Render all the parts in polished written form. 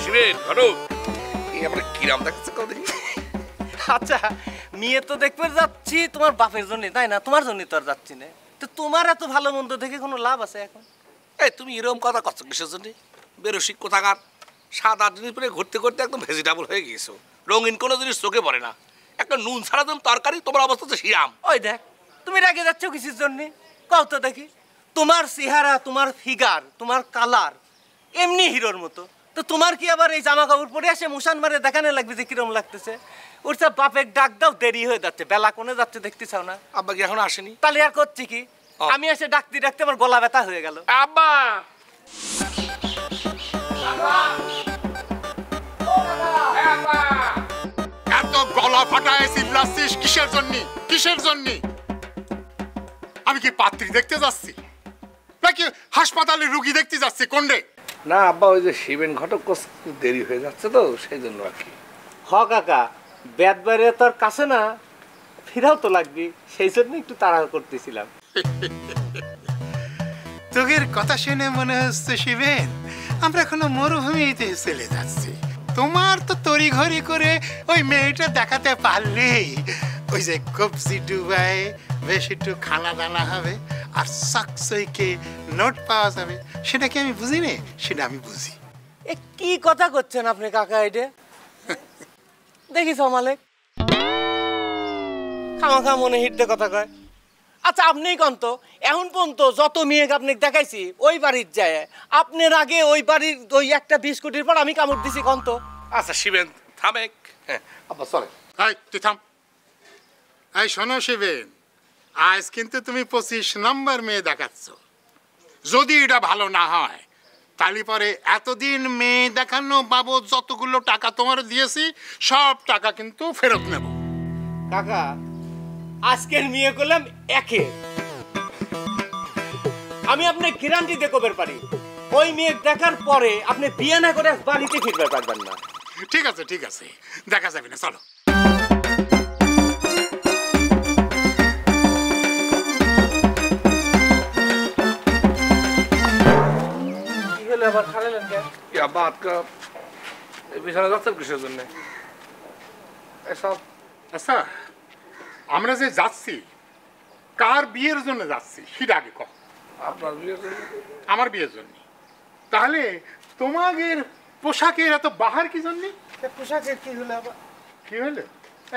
শিবেন ঘটক এই আমরা কিরাম দেখাচ্ছে কও দেখি। আচ্ছা মেয়ে তো দেখতে যাচ্ছি তোমার বাপের জন্য, তাই না? তোমার জন্য তো আর যাচ্ছি না। তো তোমার এত ভালো মন্দ দেখে কোনো লাভ আছে এখন? এই তুমি এরকম কথা করছো কিসের জন্য? বেরসিক কোথাকার, 7-8 দিন পরে ঘুরতে ঘুরতে একদম ভেজিটেবল হয়ে গিয়েছো। রঙিন কোনো জিনিস চোখে পড়ে না। একটা নুন ছাড়া যেন তরকারি, তোমার অবস্থা তো শিরাম। ওই দেখ তুমি রেগে যাচ্ছ কিসের জন্য কও তো দেখি। তোমার চেহারা, তোমার ফিগার, তোমার কালার এমনি হিরোর মতো। তো তোমার কি আবার এই জামা কাপড় পরে আসে মুসান মারে দেখানো লাগবে যে কিরম লাগতেছে? ওর সব বাপের ডাক দাও, দেরি হয়ে যাচ্ছে, বেলা কোনে যাচ্ছে দেখতে চাও না? আব্বা কি এখন আসেনি? তাহলে আর করছি কি? আমি এসে ডাকতে ডাকতে আমার গলা ব্যথা হয়ে গেল। আব্বা এত গলা ফাটায় চিল্লাচ্ছিস কিসের জন্য? কিসের জন্য? আমি কি পাত্রী দেখতে যাচ্ছি নাকি হাসপাতালে রুগী দেখতে যাচ্ছি? কোনরে? না আব্বা, ওই যে শিবেন ঘটক দেরি হয়ে যাচ্ছে তো সেই জন্য আর কি। হ কাকা, ব্যাট বাইরে তোর কাছে না, ফিরাও তো লাগবি, সেই জন্য একটু তাড়াহুড়ো করতেছিলাম। তোদের কথা শুনে মনে হচ্ছে শিবেন আমরা এখনো মরুভূমিতে চলে যাচ্ছি। তোমার তো তড়ি ঘড়ি করে ওই মেয়েটা দেখাতে পারলেই ওই যে কবজি ডুবাই বেশ একটু খানা দানা হবে আর সাকসইকে নোট পাওয়া যাবে। সেটা কি আমি বুঝি নে? সেটা আমি বুঝি। এ কি কথা করছেন আপনি কাকা? এটা দেখিস মালিক খামাখা মনে হিটতে কথা কয়। আচ্ছা আপনি কন তো, এখন পর্যন্ত যত মেয়েকে আপনি দেখাইছি ওই বাড়ির যায়, আপনার আগে ওই বাড়ির ওই একটা 20 কোটির পর আমি কামড় দিছি কন তো? আচ্ছা শিবেন থামেক। হ্যাঁ আব্বা চলে। এই তুই থাম। এই শোনো শিবেন, আজ কিন্তু তুমি 25 নম্বর মেয়ে দেখাচ্ছ। যদি এটা ভালো না হয় তাহলে পরে এতদিন মেয়ে দেখানো বাবদ যতগুলো টাকা তোমার দিয়েছি সব টাকা কিন্তু ফেরত নেব। কাকা আজকের মেয়ে করলাম একে, আমি আপনি গ্যারান্টি দিয়ে কবের পারি ওই মেয়ে দেখার পরে আপনি বিয়ে না করে বাড়িতে ফিরতে পারবেন না। ঠিক আছে ঠিক আছে, দেখা যাবে না, চলো। কি হলো আবার খালেন কে? কি আব্বা আজকে এই বিছানা যাচ্ছেন কিসের জন্য? এসব আচ্ছা আমরা যে যাচ্ছি কার বিয়ের জন্য যাচ্ছি সেটা আগে কহ। আপনার বিয়ের জন্য? আমার বিয়ের জন্য। তাহলে তোমাদের পোশাকের এত বাহার কি জন্য? পোশাকের কি হলো আবার? কি হলো?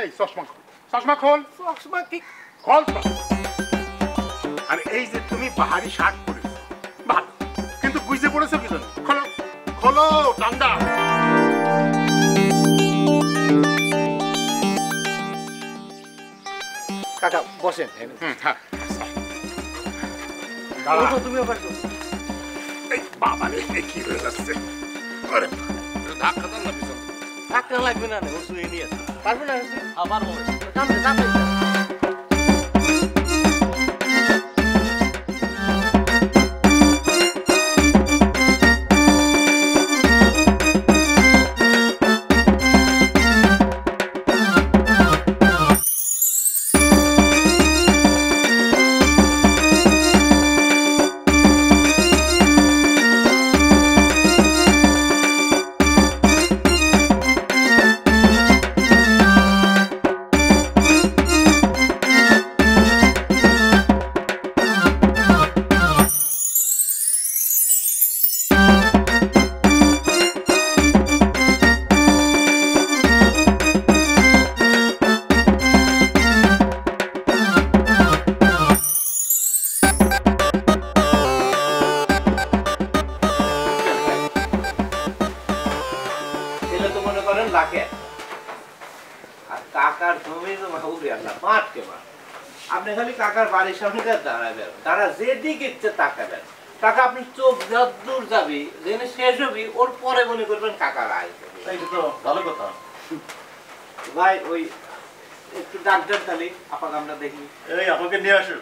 এই চশমা খোল, চশমা খোল, চশমা কি খোল তো। আর এই যে তুমি বাহারি শার্ট পরেছো ভালো, কিন্তু বুঝতে পড়েছো কি জন্য? খোলো খোলো ঠান্ডা। কাকা বসেন। হ্যাঁ তুমিও পারছো। এই বাবা রে কি হয়ে যাচ্ছে? আরে ধাক্কা দেন না পিছন। ধাক্কা লাগবে না, ও শুয়ে নিয়ে আসো। পারবে না? আবার বলো। জানতে জানতে লাগে আর কাকার জমি জমা উড়ে আল্লাহ মাঠকে মাঠ। আপনি খালি কাকার বাড়ির সামনে দাঁড়াবেন, তারা যেদিকে ইচ্ছে তাকাবেন। কাকা আপনি চোখ যতদূর যাবি যেখানে শেষ হবি ওর পরে মনে করবেন কাকার আয়। এইটা তো ভালো কথা ভাই। ওই একটু ডাক্তার তাহলে আপাকে আমরা দেখি। এই আপনাকে নিয়ে আসো।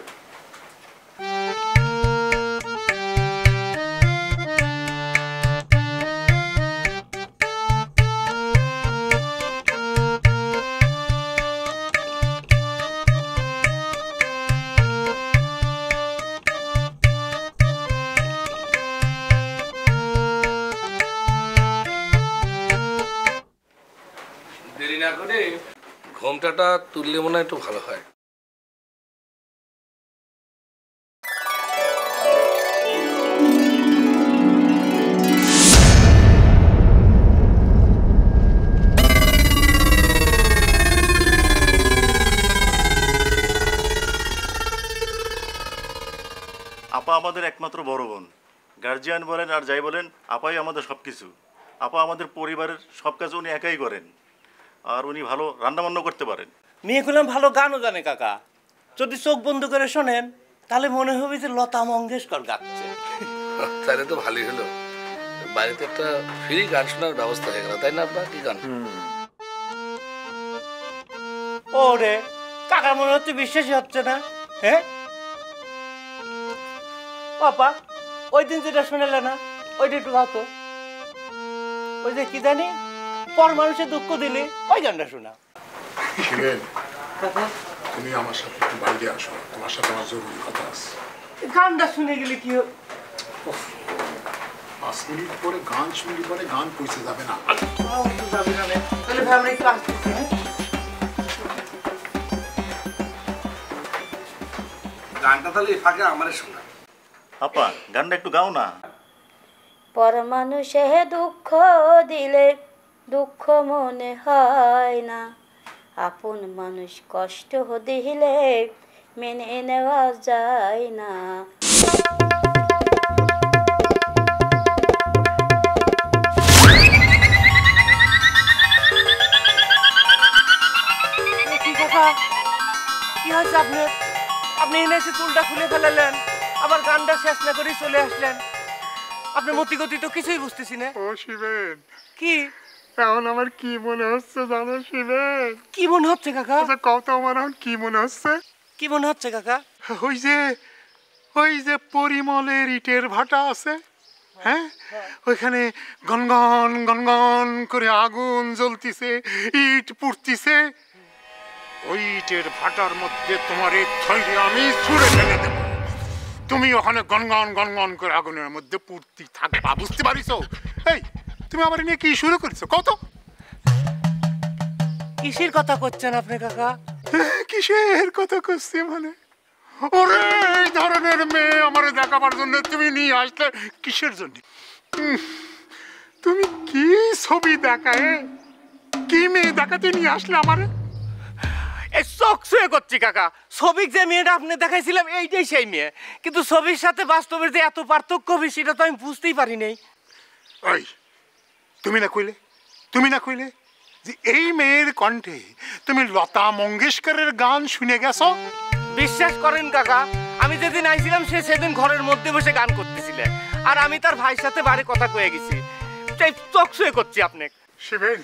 না করে ঘোমটাটা তুললে মনে হয় একটু ভালো হয়। আপা আমাদের একমাত্র বড় বোন। গার্জিয়ান বলেন আর যাই বলেন, আপাই আমাদের সব কিছু। আপা আমাদের পরিবারের সব কাজ উনি একাই করেন, আর উনি ভালো রান্নাবান্না করতে পারেন। মেয়েগুলাম ভালো গানও জানে কাকা। যদি চোখ বন্ধ করে শোনেন তাহলে মনে হবে যে লতা মঙ্গেশকর গাচ্ছে। তাহলে তো ভালোই হলো, বাড়িতে একটা ফ্রি গান শোনার ব্যবস্থা হয়ে গেল, তাই না আব্বা? কি গান? ওরে কাকার মনে হচ্ছে বিশ্বাসই হচ্ছে না। হ্যাঁ বাবা, ওই দিন যেটা শুনেলে না ওইটা একটু গাও তো। ওই যে কি জানি, পর মানুষের দুঃখ দিলে ওই গানটা শোনা। শিবেন, তুমি আমার সাথে একটু বাইরে আসো, তোমার সাথে আমার জরুরি কথা আছে। গানটা শুনে গেলে কি হবে? 5 মিনিট পরে গান শুনলে পরে গান পৌঁছে যাবে না। যাবে না, তাহলে ভাই আমরা একটু আসতেছি। গানটা তাহলে এই ফাঁকে আমারে শোনা। আপা গানটা একটু গাও না। পর মানুষে দুঃখ দিলে দুঃখ মনে হয় না, আপন মানুষ কষ্ট দিলে মেনে নেওয়া যায় না। কি কথা, কি হয়েছে আপনার? আপনি এনে এসে চুলটা খুলে ফেলালেন, আবার গানটা শেষ না করে চলে আসলেন। আপনার মতি গতি তো কিছুই বুঝতেছি না। ও শিবেন, কি এখন আমার কি মনে হচ্ছে জানো শিবেন? কি মনে হচ্ছে কাকা? আচ্ছা কত আমার এখন কি মনে হচ্ছে? কি মনে হচ্ছে কাকা? ওই যে পরিমলের ইটের ভাটা আছে, হ্যাঁ, ওইখানে গনগন গনগন করে আগুন জ্বলতিছে, ইট পুড়তিছে। ওই ইটের ভাটার মধ্যে তোমার এই থৈরে আমি ছুঁড়ে ফেলে দেব, তুমি ওখানে গনগন গনগন করে আগুনের মধ্যে পুড়তি থাকবা, বুঝতে পারিস? এই তুমি আমার নিয়ে কি শুরু করছো কত? কিসের কথা করছেন আপনি কাকা? কিসের কথা করছি মানে? ওরে এই ধরনের মেয়ে আমার দেখাবার জন্য তুমি নিয়ে আসলে কিসের জন্য? তুমি কি ছবি দেখায়, কি মেয়ে দেখাতে নিয়ে আসলে আমারে? এই চোখ ছুঁয়ে করছি কাকা। ছবিক যে মেয়েটা আপনি দেখাইছিলাম এইটাই সেই মেয়ে, কিন্তু ছবির সাথে বাস্তবের যে এত পার্থক্য হবে সেটা তো আমি বুঝতেই পারি নাই। ওই তুমি না কইলে যে এই মেয়ের কণ্ঠে তুমি লতা মঙ্গেশকরের গান শুনে গেছো? বিশ্বাস করেন কাকা, আমি যেদিন আইছিলাম সে সেদিন ঘরের মধ্যে বসে গান করতেছিলে, আর আমি তার ভাইয়ের সাথে বাড়ি কথা কয়ে গেছি। তাই চোখ ছুঁয়ে করছি আপনি। শিবেন,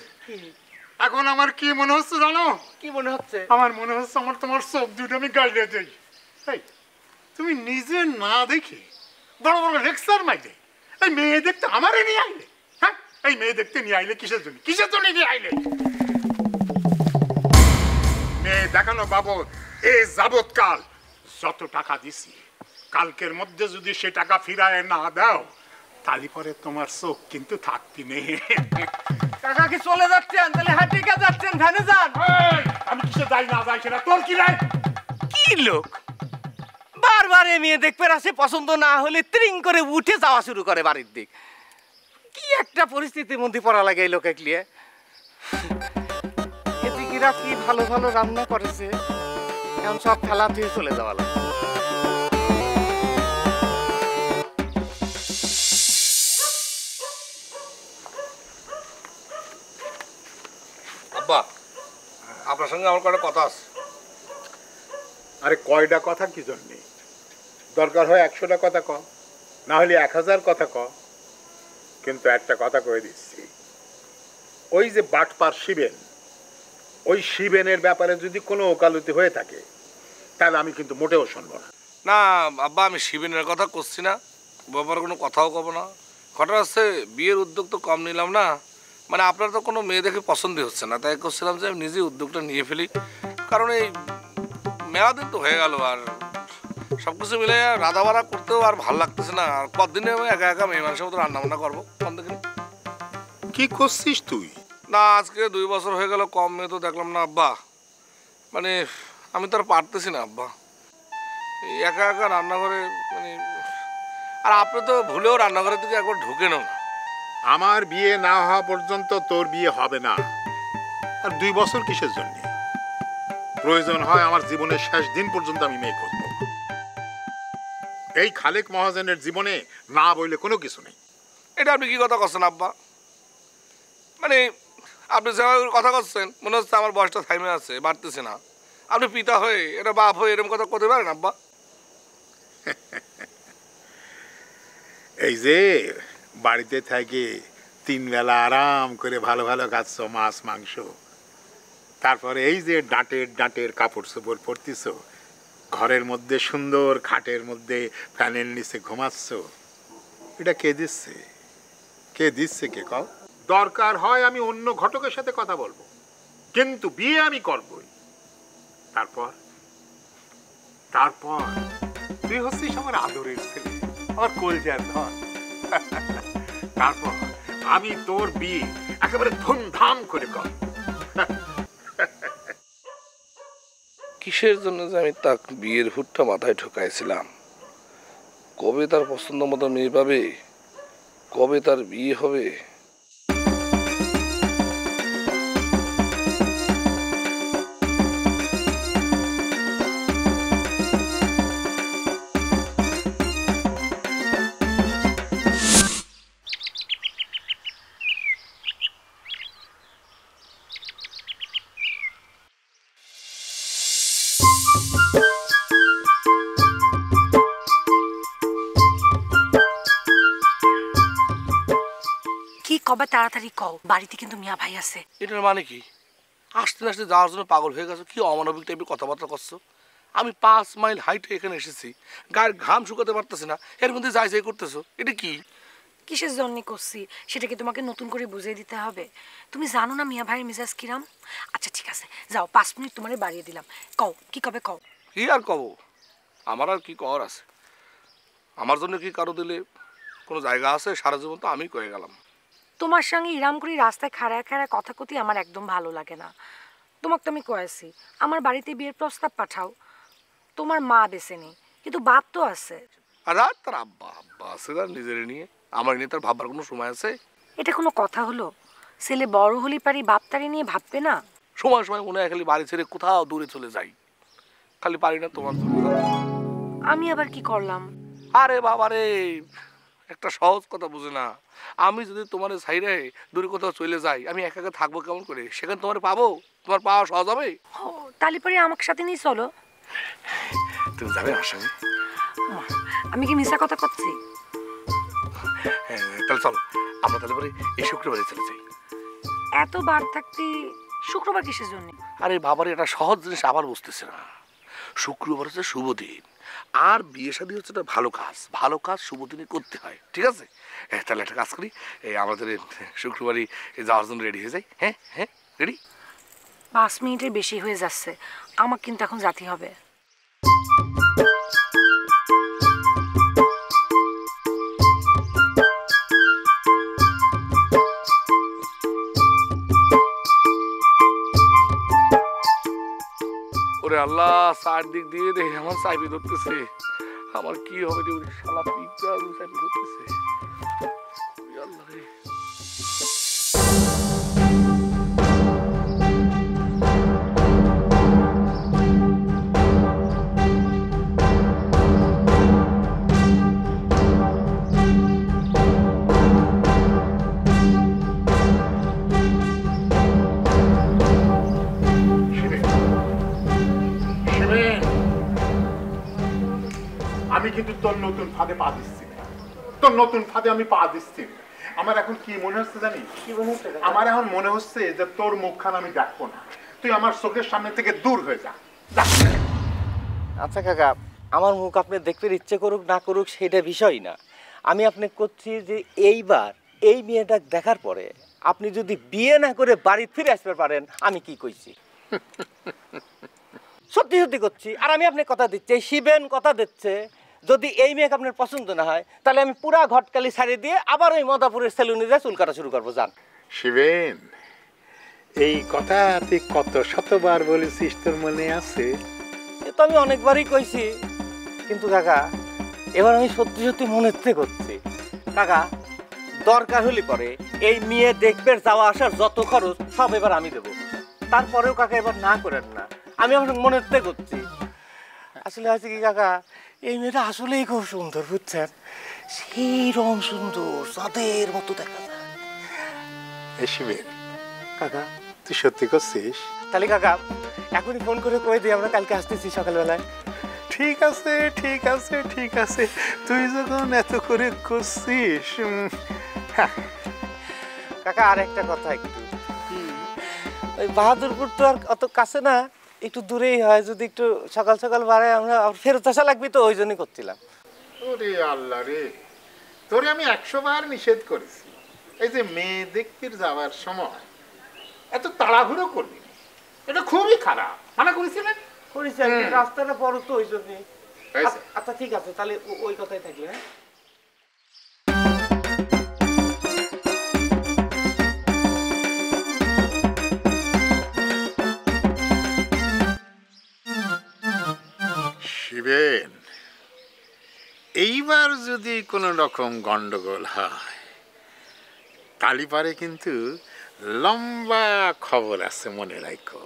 এখন আমার কি মনে হচ্ছে জানো? কি মনে হচ্ছে? আমার মনে হচ্ছে আমার তোমার চোখ দুটো আমি গাইলে দেই। এই তুমি নিজে না দেখে বড় বড় লেকচার মাইলে এই মেয়ে দেখতে আমারে নিয়ে আইলে। হ্যাঁ, এই মেয়ে দেখতে নিয়ে আইলে কিসের জন্য নিয়ে আইলে? মেয়ে দেখানো বাবদ এ যাবৎকাল যত টাকা দিছি, কালকের মধ্যে যদি সে টাকা ফিরায় না দাও তাহলে পরে তোমার চোখ কিন্তু থাকতি নেই। কাকা কি চলে যাচ্ছেন? তাহলে হাঁটিকা যাচ্ছেন, ভ্যানে যান। আমি কিসে যাই না যাই সেটা তোর কি নাই? কি লোক বারবার এ মেয়ে দেখতে আসে, পছন্দ না হলে ত্রিং করে উঠে যাওয়া শুরু করে বাড়ির দিক। কি একটা পরিস্থিতির মধ্যে পড়া লাগে এই লোকে লিয়ে। এদিকেরা কি ভালো ভালো রান্না করেছে, এখন সব ফেলা দিয়ে চলে যাওয়া লাগে। আব্বা, আপনার সঙ্গে আমার কটা কথা আছে। আরে কয়টা কথা কি জন্যে? দরকার হয় 100টা কথা ক, না হলে 1000 কথা ক, কিন্তু একটা কথা কয়ে দিচ্ছি, ওই যে বাটপার শিবেন, ওই শিবেনের ব্যাপারে যদি কোনো ওকালতি হয়ে থাকে তাহলে আমি কিন্তু মোটেও শুনবো না। না আব্বা, আমি শিবিনের কথা করছি না, ব্যাপারে কোনো কথাও কব না। ঘটনা হচ্ছে বিয়ের উদ্যোগ তো কম নিলাম না, মানে আপনার তো কোনো মেয়ে দেখে পছন্দই হচ্ছে না, তাই করছিলাম যে আমি নিজেই উদ্যোগটা নিয়ে ফেলি। কারণ এই মেলা দিন তো হয়ে গেল, আর সব কিছু মিলে রাধা বাড়া করতেও আর ভালো লাগতেছে না। আর কতদিনে আমি একা একা মেয়ে মানুষের মতো রান্না বান্না করবো কম দেখে। কি করছিস তুই? না আজকে 2 বছর হয়ে গেল, কম মেয়ে তো দেখলাম না আব্বা। মানে আমি তো আর পারতেছি না আব্বা, এই একা একা রান্নাঘরে। মানে আর আপনি তো ভুলেও রান্নাঘরের দিকে একবার ঢুকেনও না। আমার বিয়ে না হওয়া পর্যন্ত তোর বিয়ে হবে না। আর 2 বছর কিসের জন্য? প্রয়োজন হয় আমার জীবনের শেষ দিন পর্যন্ত আমি মেয়ে খুঁজব। এই খালেক মহাজনের জীবনে না বইলে কোনো কিছু নেই। এটা আপনি কি কথা করছেন আব্বা? মানে আপনি যেভাবে কথা করছেন মনে হচ্ছে আমার বয়সটা থাইমে আছে, বাড়তেছে না। আপনি পিতা হয়ে, এটা বাপ হয়ে এরকম কথা করতে পারেন আব্বা? এই যে বাড়িতে থেকে 3 বেলা আরাম করে ভালো ভালো খাচ্ছ, মাছ মাংস, তারপরে এই যে ডাঁটের কাপড় চোপড় পরতিস, ঘরের মধ্যে সুন্দর খাটের মধ্যে ফ্যানের নিচে ঘুমাচ্ছ, এটা কে দিচ্ছে? কে দিচ্ছে কে কও? দরকার হয় আমি অন্য ঘটকের সাথে কথা বলবো, কিন্তু বিয়ে আমি করবই। তারপর তারপর তুই হচ্ছিস আমার আদরের ছেলে, আমার কলজার ধন। তারপর আমি তোর বিয়ে একেবারে ধুমধাম করে কর। কিসের জন্য যে আমি তাক বিয়ের হুটটা মাথায় ঢুকাইছিলাম? কবে তার পছন্দ মতো মেয়ে পাবে, কবে তার বিয়ে হবে? কি কবে তাড়াতাড়ি কও, বাড়িতে কিন্তু মিয়া ভাই আছে। এটার মানে কি? আসতে আসতে যাওয়ার জন্য পাগল হয়ে গেছো? কি অমানবিক টাইপের কথাবার্তা করছো? আমি 5 মাইল হাইটে এখানে এসেছি, গায়ের ঘাম শুকাতে পারতেছি না, এর মধ্যে যাই করতেছো, এটা কি? কিসের জন্য করছি সেটা কি তোমাকে নতুন করে বুঝিয়ে দিতে হবে? তুমি জানো না মিয়া ভাইয়ের মেজাজ কিরাম। আচ্ছা ঠিক আছে, যাও 5 মিনিট তোমারে বাড়িয়ে দিলাম, কও কি কবে কও। কি আর কব, আমার আর কি কর আছে? আমার জন্য কি কারো দিলে কোনো জায়গা আছে? সারা জীবন তো আমি কয়ে গেলাম। তোমার সঙ্গে ইরাম করে রাস্তায় খাড়ায় খাড়ায় কথা কতি আমার একদম ভালো লাগে না। তোমাকে তো আমি কয়েছি আমার বাড়িতে বিয়ের প্রস্তাব পাঠাও। তোমার মা বেঁচে নেই, কিন্তু বাপ তো আছে। আর তার আব্বা আব্বা আছে, তার নিজের নিয়ে, আমার নিয়ে তার ভাববার কোনো সময় আছে? এটা কোনো কথা হলো? ছেলে বড় হলি পারি বাপ তারি নিয়ে ভাববে না? সময় সময় মনে হয় খালি বাড়ি ছেড়ে কোথাও দূরে চলে যাই, খালি পারি না তোমার জন্য। আমি আবার কি করলাম? আরে বাবা রে, একটা সহজ কথা বুঝে না। আমি যদি তোমার সাইডে দূরে কোথাও চলে যাই, আমি একা একা থাকবো কেমন করে? সেখানে তোমার পাবো? তোমার পাওয়া সহজ হবে? ও তালি পরে আমাকে সাথে নিয়ে চলো। তুমি যাবে আমার সঙ্গে? আমি কি মিশা কথা করছি? হ্যাঁ তাহলে চলো, আমরা তাহলে পরে এই শুক্রবারে চলে যাই। এত বার থাকতে শুক্রবার কিসের জন্য? আরে বাবার এটা সহজ জিনিস আবার বুঝতেছে না। শুক্রবার হচ্ছে শুভ দিন, আর বিয়ে শাদী হচ্ছে একটা ভালো কাজ। ভালো কাজ শুভ দিনে করতে হয়, ঠিক আছে? তাহলে একটা কাজ করি, এই আমাদের শুক্রবারই যাওয়ার জন্য রেডি হয়ে যাই। হ্যাঁ হ্যাঁ রেডি। 5 মিনিটের বেশি হয়ে যাচ্ছে, আমার কিন্তু এখন যেতে হবে। ওরে আল্লাহ, চারদিক দিয়ে দেখে আমার চাইপি ধরতেছে। আমার কি হবে রে? ওরে শালা পিঁপড়া চাইপি ধরতেছে। ওরে আল্লাহ রে। আমি কিন্তু তোর নতুন ফাঁদে পা দিচ্ছি না, তোর নতুন ফাঁদে আমি পা দিচ্ছি না। আমার এখন কি মনে হচ্ছে জানিস? আমার এখন মনে হচ্ছে যে তোর মুখখান আমি দেখবো না, তুই আমার চোখের সামনে থেকে দূর হয়ে যা। আচ্ছা কাকা, আমার মুখ আপনি দেখতে ইচ্ছে করুক না করুক সেটা বিষয় না। আমি আপনি করছি যে এইবার এই মেয়েটা দেখার পরে আপনি যদি বিয়ে না করে বাড়ি ফিরে আসতে পারেন, আমি কি কইছি সত্যি সত্যি করছি। আর আমি আপনাকে কথা দিচ্ছি, শিবেন কথা দিচ্ছে, যদি এই মেয়েকে আপনার পছন্দ না হয় তাহলে আমি পুরা ঘটকালি ছাড়িয়ে দিয়ে আবার ওই মদাপুরের সেলুনে যা চুল কাটা শুরু করবো। যান শিবেন, এই কথা তুই কত শতবার বলেছিস, তোর মনে আছে? সে তো আমি অনেকবারই কইছি, কিন্তু কাকা এবার আমি সত্যি সত্যি মনেতে করছি। কাকা দরকার হলে পরে এই মেয়ে দেখবে যাওয়া আসার যত খরচ সব এবার আমি দেবো। তারপরেও কাকা এবার না করেন না, আমি আমার মনেতে করছি। আসলে আছে কি কাকা, এই মেয়েটা আসলেই খুব সুন্দর, বুঝছেন? সেই রং সুন্দর, চাঁদের মতো দেখা যায়। এই শিবের, কাকা তুই সত্যি করছিস? তাহলে কাকা এখনই ফোন করে কয়ে দিই আমরা কালকে আসতেছি সকালবেলায়। ঠিক আছে, ঠিক আছে, ঠিক আছে, তুই যখন এত করে করছিস। হ্যাঁ, কাকা আর একটা কথা, একটু ওই বাহাদুরপুর তো আর অত কাছে না, একটু দূরেই হয়। যদি একটু সকাল সকাল বাড়ায় আমরা ফেরত আসা লাগবে, তো ওই জন্যই করছিলাম। ওরে আল্লাহ রে, তোরে আমি 100 বার নিষেধ করেছি এই যে মেয়ে দেখতে যাওয়ার সময় এত তাড়াহুড়ো করবি না। এটা খুবই খারাপ, মানা করেছিলেন। করেছি, রাস্তাটা বড় তো ওই জন্যই। আচ্ছা ঠিক আছে, তাহলে ওই কথাই থাকলে। হ্যাঁ শিবেন, এইবার যদি কোনো রকম গন্ডগোল হয় কালীপারে কিন্তু লম্বা খবর আছে, মনে রাখো।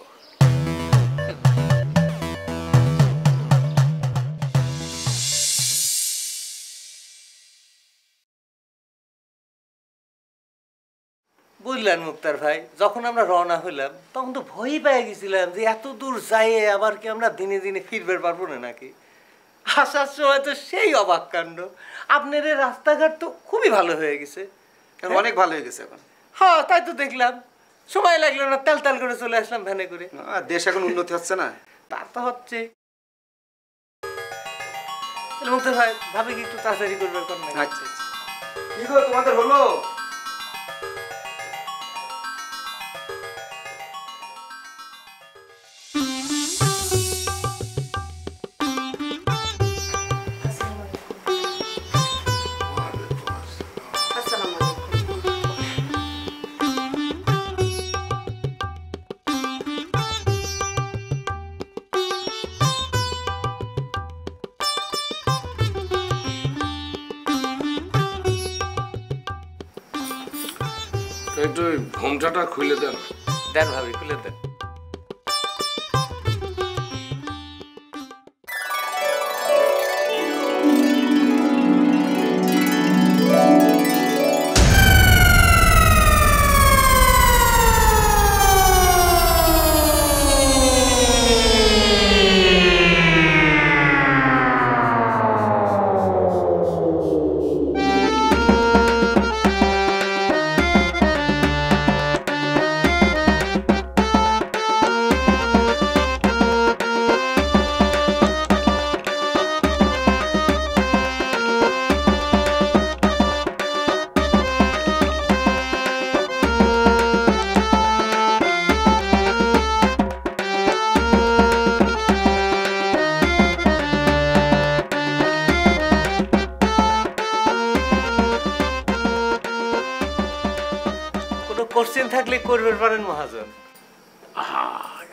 বুঝলেন মুক্তার ভাই, যখন আমরা রওনা হইলাম তখন তো ভয় পেয়ে গেছিলাম যে এত দূর যাইয়ে আবার কি আমরা দিনে দিনে ফিরবে পারবো না নাকি। আসার সময় তো সেই অবাক কাণ্ড, আপনার এই রাস্তাঘাট তো খুবই ভালো হয়ে গেছে। অনেক ভালো হয়ে গেছে এখন। হ্যাঁ তাই তো দেখলাম, সময় লাগলো না, তেল তেল করে চলে আসলাম ভ্যানে করে। দেশ এখন উন্নতি হচ্ছে না? তা তো হচ্ছে। মুক্তার ভাই ভাবে কি একটু তাড়াতাড়ি করবে? আচ্ছা আচ্ছা, কি গো তোমাদের হলো? একটু ওই ঘোমটাটা খুলে দেন। দেন ভাবি, খুলে দেন। কোশ্চেন থাকলে করবে পারেন মহাজন।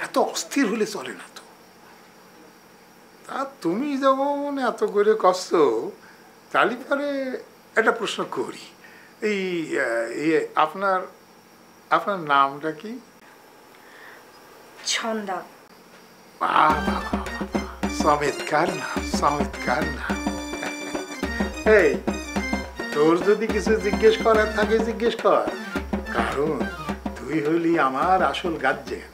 এত অস্থির হলে চলে না তো। তা তুমি যখন এত করে কষ্ট, তাহলে পরে একটা প্রশ্ন করি। এই আপনার আপনার নামটা কি? ছন্দা। চমৎকার নাম, চমৎকার নাম। এই তোর যদি কিছু জিজ্ঞেস করার থাকে জিজ্ঞেস কর, কারণ তুই হইলি আমার আসল গার্জিয়ান।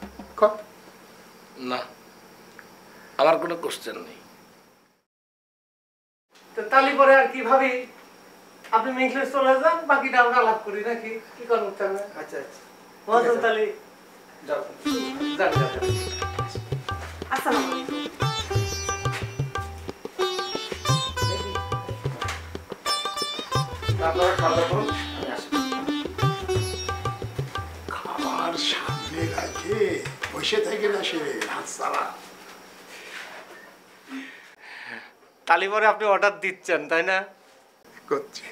না, আমার কোনো কোশ্চেন নেই। তালি পরে আর কি ভাবি, আপনি মেঘলে চলে যান, বাকিটা আমরা আলাপ করি নাকি? কি করুন? আচ্ছা আচ্ছা, মহাজন তালি যাও। যান যান। আসসালামু আলাইকুম। আপনারা খাওয়া দাওয়া করুন, আমি আসি। খাবার সামনে রাখে বসে থেকে না সে হাত চালা। তালি পরে আপনি অর্ডার দিচ্ছেন তাই না? করছে।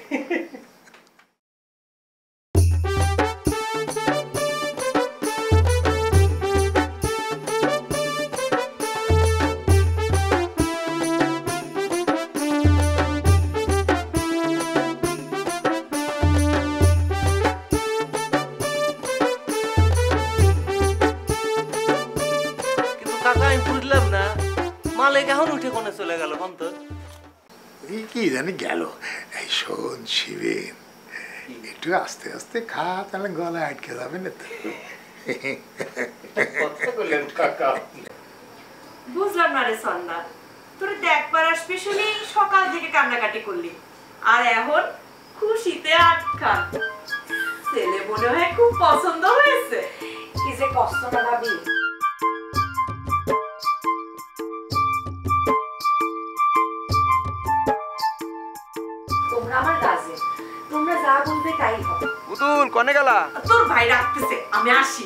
মালিক এখন উঠে কোনে চলে গেল কোন তো? এই কি জানি গেল। এই শোন শিবেন, একটু আস্তে আস্তে খা, তাহলে গলা আটকে যাবে না তো। বুঝলাম না রে সন্ধ্যা, তোর দেখবার আসবি শুনি সকাল থেকে কান্নাকাটি করলি, আর এখন খুশিতে আটকা। ছেলে মনে হয় খুব পছন্দ হয়েছে। কি যে কষ্ট না ভাবি। তোমরা আমার কাজে, তোমরা যা বলবে তাই হবে। পুতুল কনে গেলা? তোর ভাই রাখতেছে, আমি আসি।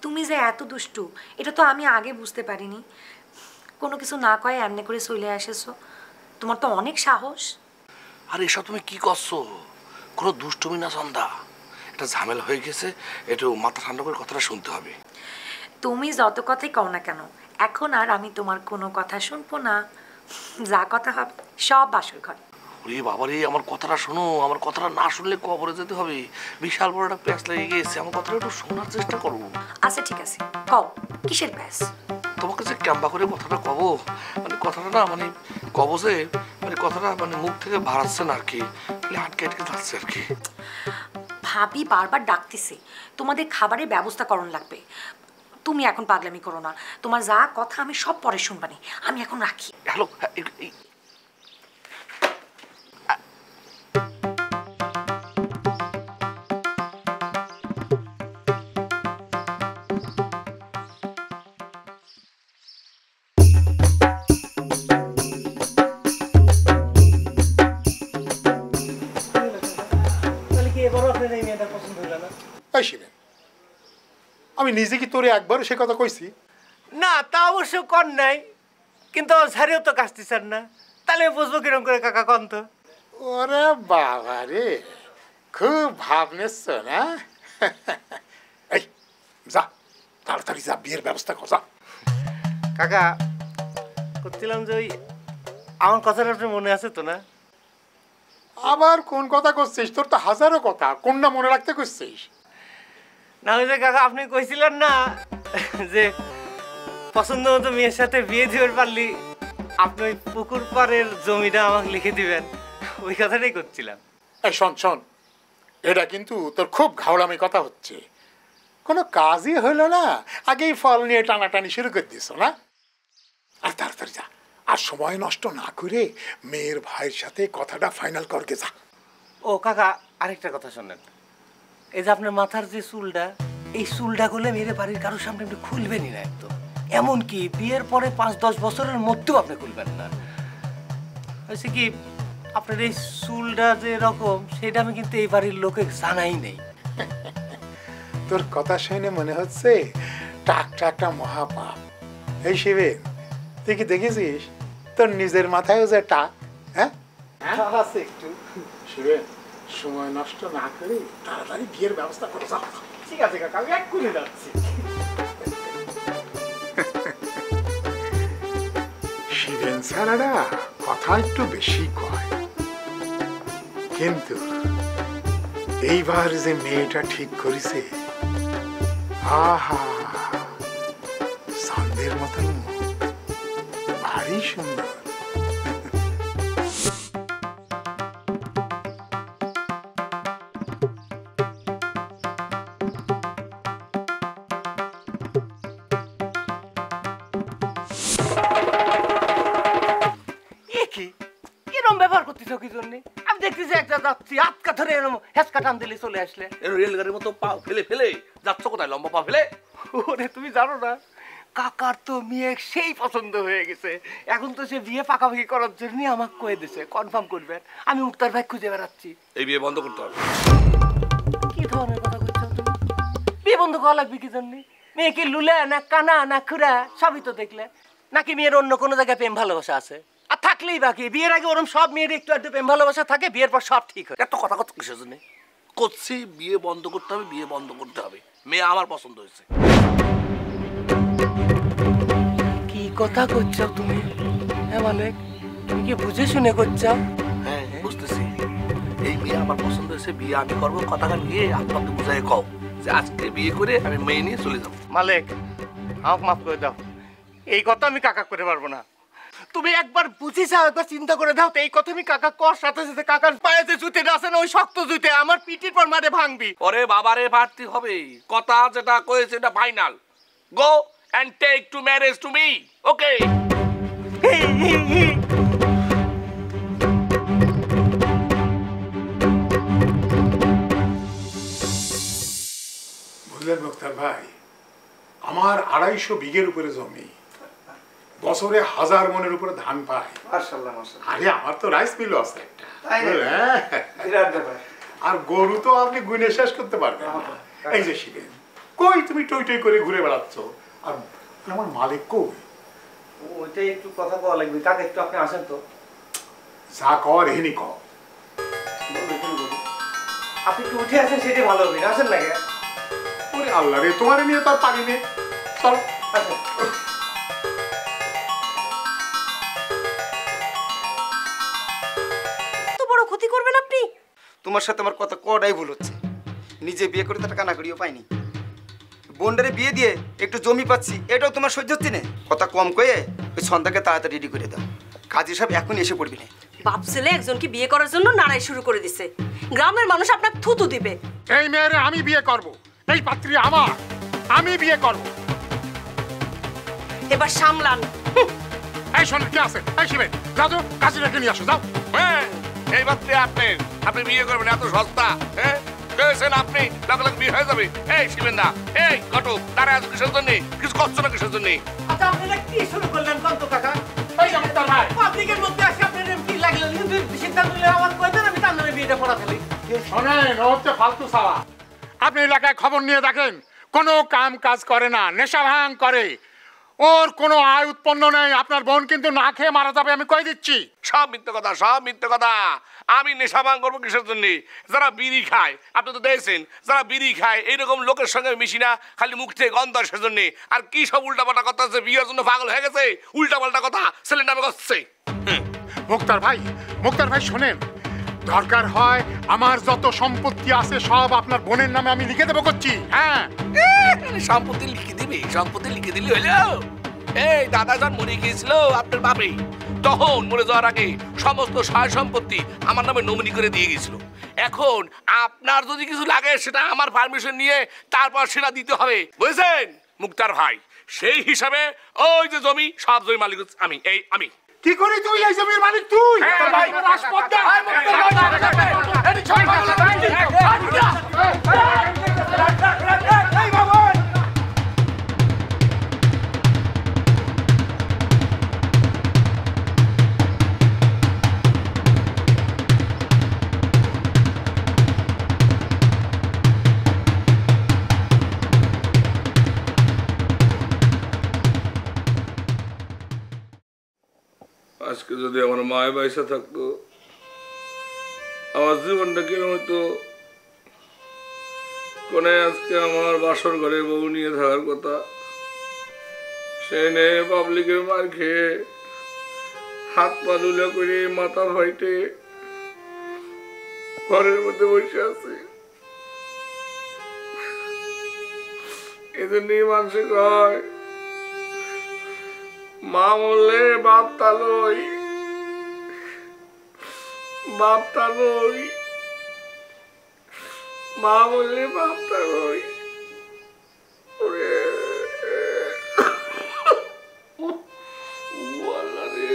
তুমি যে এত দুষ্টু এটা তো আমি আগে বুঝতে পারিনি। কোনো কিছু না কয়ে এমনি করে চলে আসেছো, তোমার তো অনেক সাহস। আর এসব তুমি কি করছো? কোনো দুষ্টুমি না সন্ধ্যা, এটা ঝামেলা হয়ে গেছে, একটু মাথা ঠান্ডা করে কথাটা শুনতে হবে। তুমি যত কথাই কও না কেন, এখন আর আমি তোমার কোনো কথা শুনবো না। যা কথা হবে সব বাসর ঘরে। ওরে বাবারে, আমার কথাটা শোনো, আমার কথাটা না শুনলে কবরে যেতে হবে। বিশাল বড় একটা প্যাঁচ লেগে গিয়েছে, আমার কথাটা একটু শোনার চেষ্টা করো। আচ্ছা ঠিক আছে, কও কিসের প্যাস? তোমাকে যে ক্যাম্পা করে কথাটা কব, মানে কথাটা না মানে কব যে মানে কথাটা মানে মুখ থেকে বাড়াচ্ছে না আর কি, আটকে আটকে যাচ্ছে আর কি। ভাবি বারবার ডাকতেছে, তোমাদের খাবারের ব্যবস্থা করণ লাগবে। তুমি এখন পাগলামি করো না, তোমার যা কথা আমি সব পরে শুনবানি। আমি এখন রাখি। হ্যালো, তাহলে কি এবারও আপনার এই মেয়েটা পছন্দ হলো না? এই শিবেন, আমি নিজে কি তোরে একবারও সে কথা কইছি? না, তা অবশ্য কর নাই, কিন্তু ঝাড়িও তো কাটতেছেন না, তাহলে বুঝবো কিরম করে কাকা কন তো। ওরে বাবা রে, খুব ভাব নিচ্ছ না। এই যা, তাড়াতাড়ি যা, বিয়ের ব্যবস্থা কর যা। কাকা করছিলাম যে ওই আমার কথাটা আপনার মনে আছে তো না? আবার কোন কথা করছিস? তোর তো হাজারো কথা, কোনটা মনে রাখতে করছিস? না ওই যে কাকা আপনি কইছিলেন না যে পছন্দ মতো মেয়ের সাথে বিয়ে দিতে পারলি আপনি ওই পুকুর পাড়ের জমিটা আমাকে লিখে দিবেন, ওই কথাটাই করছিলাম। এই শোন শোন, এটা কিন্তু তোর খুব ঘাওড়ামি কথা হচ্ছে। কোনো কাজই হইলো না, আগেই ফল নিয়ে টানাটানি শুরু করে দিস না। আর তাড়াতাড়ি যা, আর সময় নষ্ট না করে মেয়ের ভাইয়ের সাথে কথাটা ফাইনাল করকে যা। ও কাকা আরেকটা কথা শোনেন, এই যে আপনার মাথার যে চুলটা, এই চুলটা করলে মেয়ের বাড়ির কারোর সামনে আপনি খুলবেনই না একদম, এমনকি বিয়ের পরে 5-10 বছরের মধ্যেও আপনি খুলবেন না। হয়েছে কি, আপনার এই চুলটা যে এরকম সেটা আমি কিন্তু এই বাড়ির লোকে জানাই নেই। তোর কথা শুনে মনে হচ্ছে টাকটা একটা মহাপাপ। এই শিবেন, তুই কি দেখেছিস তোর নিজের মাথায়ও যে টাক? হ্যাঁ আছে একটু। শিবেন, সময় নষ্ট না করে তাড়াতাড়ি বিয়ের ব্যবস্থা করে যাও। ঠিক আছে কাকা, আমি এক্ষুনি যাচ্ছি। শিবেন স্যারারা কথা একটু বেশি কয়, কিন্তু এইবার যে মেয়েটা ঠিক করেছে, আহা, চাঁদের মতন মুখ, ভারী সুন্দর। কিরম ব্যবহার করতেছ কি জন্য? আমি দেখতেছি একটা যাচ্ছি আটকা ধরে এরকম হেঁচকা টান দিলে চলে আসলে। রেলগাড়ির মতো পা ফেলে ফেলে যাচ্ছ কোথায়, লম্বা পা ফেলে? ওরে তুমি জানো না, কাকার তো মেয়ে সেই পছন্দ হয়ে গেছে, এখন তো সে বিয়ে পাকাপাকি করার জন্য আমাকে কয়ে দিছে কনফার্ম করবেন। আমি উত্তর ভাই খুঁজে বেড়াচ্ছি। এই বিয়ে বন্ধ করতে হবে। কি ধরনের কথা বলছো তুমি? বিয়ে বন্ধ করা লাগবে কি জন্য? মেয়ে কি লুলে না কানা না খুড়া সবই তো দেখলে, নাকি মেয়ের অন্য কোনো জায়গায় প্রেম ভালোবাসা আছে? আর থাকলেই বাকি, বিয়ের আগে ওরম সব মেয়ের একটু একটু প্রেম ভালোবাসা থাকে, বিয়ের পর সব ঠিক হয়। এত কথা কথা কিসের জন্য করছি? বিয়ে বন্ধ করতে হবে, বিয়ে বন্ধ করতে হবে। মেয়ে আমার পছন্দ হয়েছে। কি কথা করছো তুমি? হ্যাঁ মালিক, তুমি কি বুঝে শুনে করছো? হ্যাঁ বুঝতেছি। এই মেয়ে আমার পছন্দ হয়েছে, বিয়ে আমি করবো। কথাটা নিয়ে আপনাকে বুঝাই কও যে আজকে বিয়ে করে আমি মেয়ে নিয়ে চলে যাবো। মালিক আমাকে মাফ করে দাও, এই কথা আমি কাকা করে পারবো না। তুমি একবার বুঝি চাও, একবার চিন্তা করে দাও তো, এই কথা আমি কাকা কর সাথে সাথে কাকার পায়ে যে জুতেটা আছে না, ওই শক্ত জুতে আমার পিঠির পর মারে ভাঙবি। ওরে বাবারে পারতে হবে, কথা যেটা কয়েছে এটা final. Go and take to marriage to me, okay? বুঝলেন মুক্তার ভাই, আমার 250 বিঘের উপরে জমি, বছরে 1000 মনের উপরে ধান পাই। মাশাআল্লাহ মাশাআল্লাহ। আরে আমার তো রাইস মিলও আছে একটা, তাই না? হ্যাঁ। বিরাট ব্যাপার। আর গরু তো আপনি গুনে শেষ করতে পারবেন না। এই যে শিবেন, কই তুমি টই টই করে ঘুরে বেড়াচ্ছ, আর আমার মালিক কই? ওইটাই একটু কথা বলা লাগবে কাকা, একটু আপনি আসেন তো। যা কর হেনি কর। আপনি একটু উঠে আসেন, সেটাই ভালো হবে। আসেন না কেন? ওরে আল্লাহ রে, তোমার নিয়ে তো আর পারি নে। চল আসেন। এত বড় ক্ষতি করবেন আপনি? তোমার সাথে আমার কথা কটাই ভুল হচ্ছে। নিজে বিয়ে করে তার কানা করিও পাইনি, বোনডারে বিয়ে দিয়ে একটু জমি পাচ্ছি, এটাও তোমার সহ্য হচ্ছে না। কথা কম কয়ে ওই সন্ধ্যাকে তাড়াতাড়ি রেডি করে দাও, কাজী সাহেব এখন এসে পড়বি না। বাপ ছেলে একজনকে বিয়ে করার জন্য নাড়াই শুরু করে দিছে। গ্রামের মানুষ আপনার থুতু দিবে। এই মেয়েরে আমি বিয়ে করব, এই পাত্রী আমার, আমি বিয়ে করব। এবার সামলান। এই শোন, কি আছে? এই শিবেন, যাও তো কাজী রেখে নিয়ে আসো, যাও। হ্যাঁ, এই বাচ্চা আপনি বিয়ে করবেন এত সস্তা? হ্যাঁ, পেয়েছেন আপনি, লাখ লাখ বিয়ে হয়ে যাবে। এই শিবেন না, এই ঘটক, তারা আজ কিসের জন্য কিছু করছো না, কিসের জন্য? আচ্ছা আপনারা কি শুরু করলেন কত কাকা? এই যে মুক্তার ভাই, পাবলিকের মধ্যে আসে আপনার কি লাগলো? কিন্তু সিদ্ধান্ত নিলে আমার কই দেন, আমি তার নামে বিয়েটা পড়া ফেলি। শোনেন, ও হচ্ছে ফালতু সাওয়া। আপনি এলাকায় খবর নিয়ে দেখেন, কোনো কাম কাজ করে না, নেশা ভাঙ করে, ওর কোনো আয় উৎপন্ন নেই। আপনার বোন কিন্তু না খেয়ে মারা যাবে, আমি কই দিচ্ছি। সব মিথ্যে কথা, সব মিথ্যে কথা। আমি নেশা ভাঙ করবো কিসের জন্য? যারা বিড়ি খায়, আপনি তো দেখছেন, যারা বিড়ি খায় এইরকম লোকের সঙ্গে মিশি না, খালি মুখ থেকে গন্ধ আসে জন্য। আর কি সব উল্টাপাল্টা কথা আছে, বিয়ের জন্য পাগল হয়ে গেছে, উল্টাপাল্টা কথা ছেলের নামে করছে। মুক্তার ভাই শোনেন, দরকার হয় আমার যত সম্পত্তি আছে সব আপনার বোনের নামে আমি লিখে দেবো করছি। হ্যাঁ, সম্পত্তি লিখে দিবি? সম্পত্তি লিখে দিলি হইলো? এই দাদা যখন মরে গিয়েছিল আপনার বাপে, তখন মরে যাওয়ার আগে সমস্ত সয় সম্পত্তি আমার নামে নমিনি করে দিয়ে গেছিল। এখন আপনার যদি কিছু লাগে সেটা আমার পারমিশন নিয়ে তারপর সেটা দিতে হবে, বুঝছেন মুক্তার ভাই? সেই হিসাবে ওই যে জমি, সব জমি মালিক হচ্ছে আমি। আমি কি করি তুই এই জমির মালিক? তুই আজকে যদি আমার মায় পয়সা থাকতো, আমার জীবনটা কিরকম হতো। কোনে আজকে আমার বাসর ঘরে বউ নিয়ে থাকার কথা, সে নে পাবলিকের মার খেয়ে হাত পা লুলা করে মাথা ফাইটে ঘরের মধ্যে বসে আছে। এজন্যই মানুষে কয়, মা বললে বাপ তালই, বাপ তালই, মা বললে বাপ তালই। ওরে আল্লাহ রে,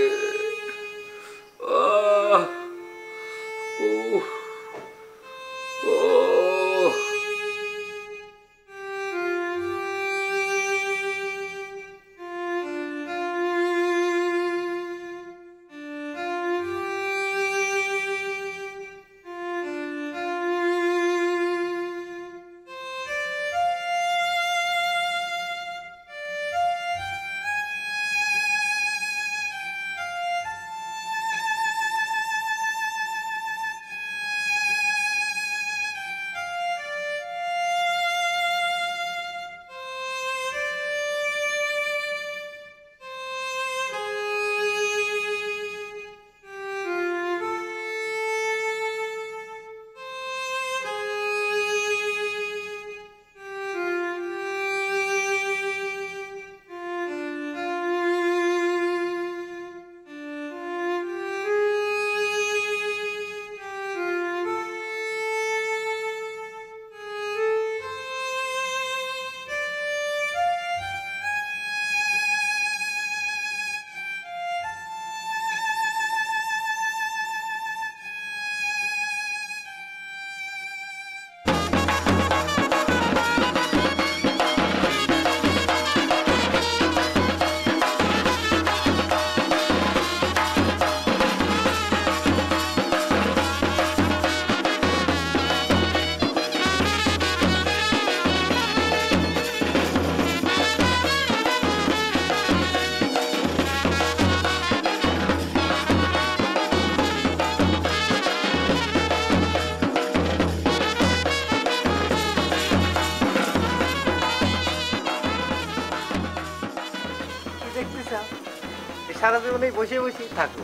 সারা জীবন এই বসে বসেই থাকো,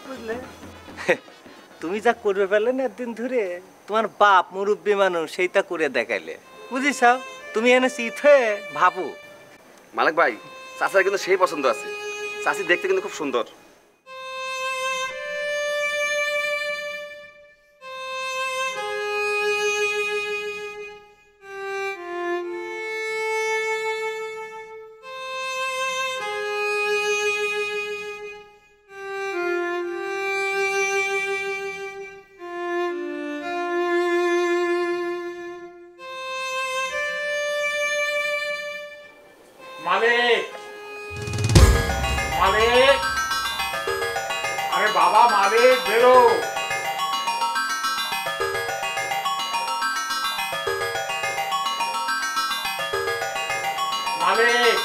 বুঝলে? তুমি যা করবে পারলে না একদিন ধরে, তোমার বাপ মুরব্বী মানুষ সেইটা করে দেখাইলে, বুঝিস? তুমি এনে চিত হয়ে ভাবো। মালিক ভাই, চাচার কিন্তু সেই পছন্দ আছে। চাচি দেখতে কিন্তু খুব সুন্দর। মালিক, মালিক, আরে বাবা মালিক বেরো। মালিক,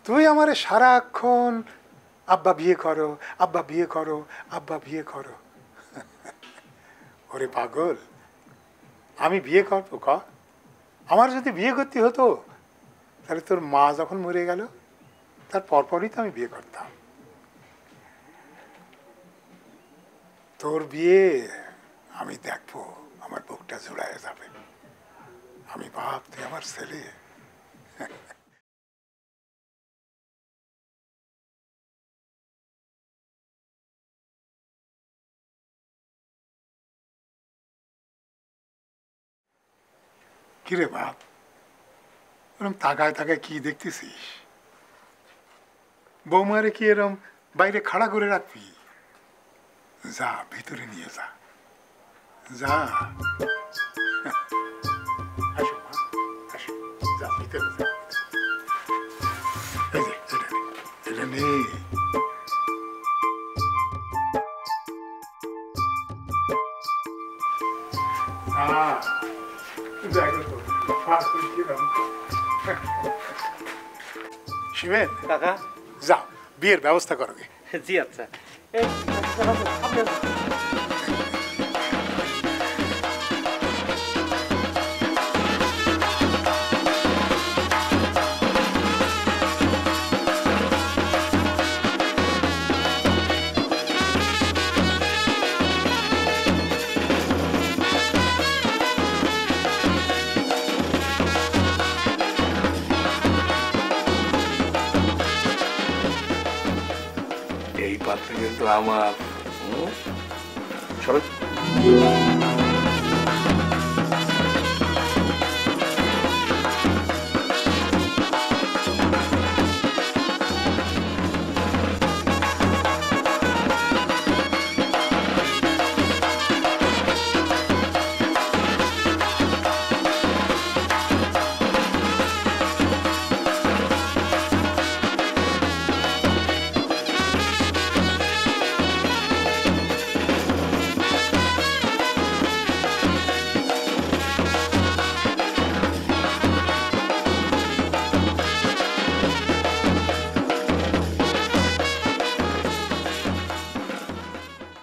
তুই আমারে সারাক্ষণ আব্বা বিয়ে করো, আব্বা বিয়ে করো, আব্বা বিয়ে করো। ওরে পাগল, আমি বিয়ে করবো ক? আমার যদি বিয়ে করতে হতো তাহলে তোর মা যখন মরে গেল তার পরপরই তো আমি বিয়ে করতাম। তোর বিয়ে আমি দেখবো, আমার বুকটা জোড়ায় যাবে। আমি বাপ, তুই আমার ছেলে। কিরে বাপ, এরম তাকায় তাকায় কি দেখতেছিস? বৌমারে কি এরম বাইরে খাড়া করে রাখবি? যা ভিতরে নিয়ে যা, যা। আসো মা, আসো, যা ভিতরে যা। এই যে এটা নে। শিবেন কাকা, যা বিয়ের ব্যবস্থা করো। জি আচ্ছা। এই পাত্রে কিন্তু আমার সবাই